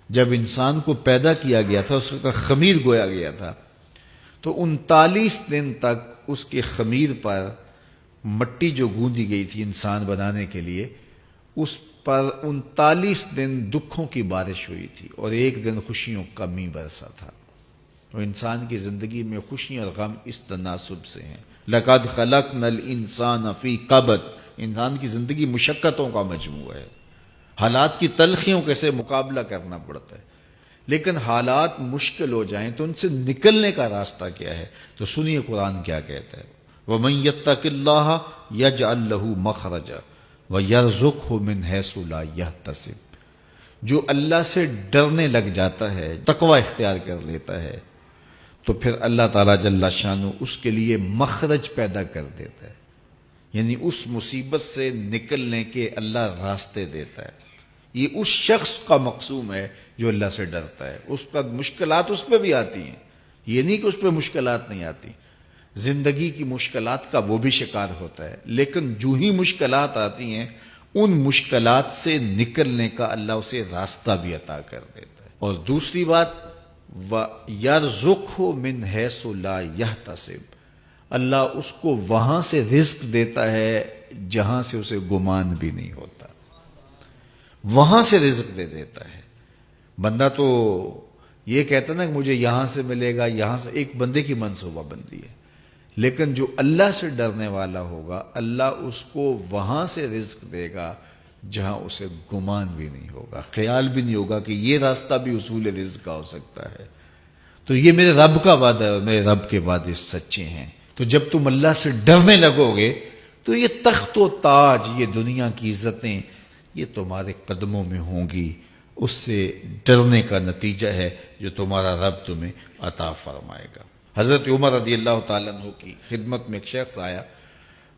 جب انسان کو پیدا کیا گیا تھا، اس کا خمیر گویا گیا تھا، تو 39 دن تک اس کے خمیر پر مٹی جو گوندی گئی تھی انسان بنانے کے لیے، اس پر 39 دن دکھوں کی بارش ہوئی تھی اور ایک دن خوشیوں کا می برسا تھا۔ تو انسان کی زندگی میں خوشیاں اور غم اس تناسب سے ہیں۔ لَقَدْ خَلَقْنَا الْإِنسَانَ فِي قَبْضٍ، انسان کی زندگی مشقتوں کا مجموعہ ہے، حالات کی تلخیوں کے سے مقابلہ کرنا پڑتا ہے، لیکن حالات مشکل ہو جائیں تو ان سے نکلنے کا راستہ کیا ہے؟ تو سنیے قرآن کیا کہتا ہے، وَمَن يَتَّقِ اللَّهَ يَجْعَل لَّهُ مَخْرَجًا وَيَرْزُقْهُ مِنْ حَيْثُ لَا يَحْتَسِبُ، جو اللہ سے ڈرنے لگ جاتا ہے، تقوی اختیار کر لیتا ہے، تو پھر اللہ تعالیٰ جل شانہ اس کے لیے مخرج پیدا کر دیتا ہے، یعنی اس مصیبت سے نکلنے کے اللہ راستے دیتا ہے۔ یہ اس شخص کا مقصوم ہے جو اللہ سے ڈرتا ہے، اس پر مشکلات اس پہ بھی آتی ہیں، یہ نہیں کہ اس پہ مشکلات نہیں آتی، زندگی کی مشکلات کا وہ بھی شکار ہوتا ہے، لیکن جو ہی مشکلات آتی ہیں ان مشکلات سے نکلنے کا اللہ اسے راستہ بھی عطا کر دیتا ہے۔ اور دوسری بات، وَيَرْزُقْهُ مِنْ حَيْثُ لَا يَحْتَسِبُ، اللہ اس کو وہاں سے رزق دیتا ہے جہاں سے اسے گمان بھی نہیں ہوتا، وہاں سے رزق دے دیتا ہے۔ بندہ تو یہ کہتا نا کہ مجھے یہاں سے ملے گا، یہاں سے، ایک بندے کی منصوبہ بندی ہے، لیکن جو اللہ سے ڈرنے والا ہوگا اللہ اس کو وہاں سے رزق دے گا جہاں اسے گمان بھی نہیں ہوگا، خیال بھی نہیں ہوگا کہ یہ راستہ بھی اصول رزق کا ہو سکتا ہے۔ تو یہ میرے رب کا وعدہ ہے اور میرے رب کے وعدے سچے ہیں۔ تو جب تم اللہ سے ڈرنے لگو گے تو یہ تخت و تاج، یہ دنیا کی عزتیں، یہ تمہارے قدموں میں ہوں گی۔ اس سے ڈرنے کا نتیجہ ہے جو تمہارا رب تمہیں عطا فرمائے گا۔ حضرت عمر رضی اللہ تعالیٰ عنہ کی خدمت میں ایک شخص آیا،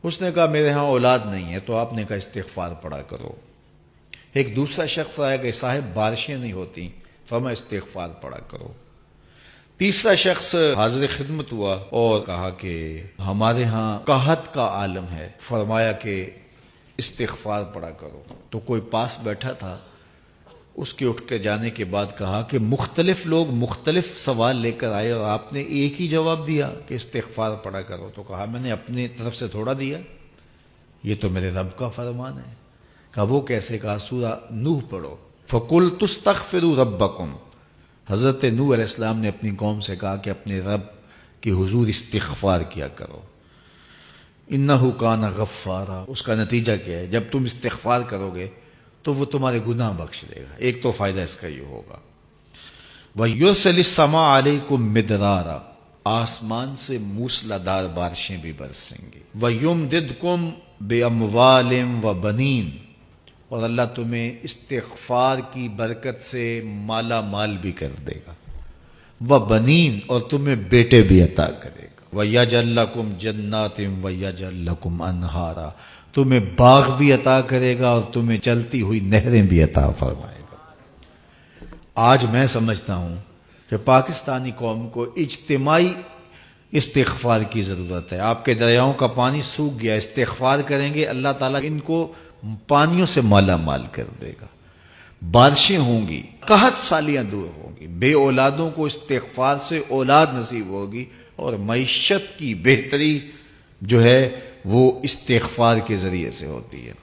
اس نے کہا میرے ہاں اولاد نہیں ہے، تو آپ نے کہا استغفار پڑھا کرو۔ ایک دوسرا شخص آیا کہ صاحب بارشیں نہیں ہوتی، فرمایا استغفار پڑھا کرو۔ تیسرا شخص حاضر خدمت ہوا اور کہا کہ ہمارے ہاں قحط کا عالم ہے، فرمایا کہ استغفار پڑھا کرو۔ تو کوئی پاس بیٹھا تھا، اس کے اٹھ کے جانے کے بعد کہا کہ مختلف لوگ مختلف سوال لے کر آئے اور آپ نے ایک ہی جواب دیا کہ استغفار پڑھا کرو۔ تو کہا میں نے اپنی طرف سے تھوڑا دیا، یہ تو میرے رب کا فرمان ہے۔ کہا وہ کیسے؟ کہا سورہ نوح پڑھو، فَقُلْتُ اسْتَغْفِرُوا رَبَّكُمْ۔ حضرت نوح علیہ السلام نے اپنی قوم سے کہا کہ اپنے رب کے حضور استغفار کیا کرو، اِنَّهُ كَانَ غَفَّارًا۔ اس کا نتیجہ کیا ہے؟ جب تم استغفار کرو گے تو وہ تمہارے گناہ بخش دے گا۔ ایک تو فائدہ اس کا یہ ہوگا، وَيُرْسِلِ السَّمَاءَ عَلَيْكُمْ مِدْرَارًا، آسمان سے موسلادھار بارشیں بھی برسیں گی، وَيُمْدِدْكُمْ بِأَمْوَالٍ وَبَنِينَ، اور اللہ تمہیں استغفار کی برکت سے مالا مال بھی کر دے گا، وَبَنِينَ، اور تمہیں بیٹے بھی عطا کرے گا، وَيَجْعَل لَّكُمْ جَنَّاتٍ وَيَجْعَل لَّكُمْ أَنْهَارًا، تمہیں باغ بھی عطا کرے گا اور تمہیں چلتی ہوئی نہریں بھی عطا فرمائے گا۔ آج میں سمجھتا ہوں کہ پاکستانی قوم کو اجتماعی استغفار کی ضرورت ہے۔ آپ کے دریاؤں کا پانی سوکھ گیا، استغفار کریں گے اللہ تعالیٰ ان کو پانیوں سے مالا مال کر دے گا، بارشیں ہوں گی، قحط سالیاں دور ہوں گی، بے اولادوں کو استغفار سے اولاد نصیب ہوگی، اور معیشت کی بہتری جو ہے وہ استغفار کے ذریعے سے ہوتی ہے۔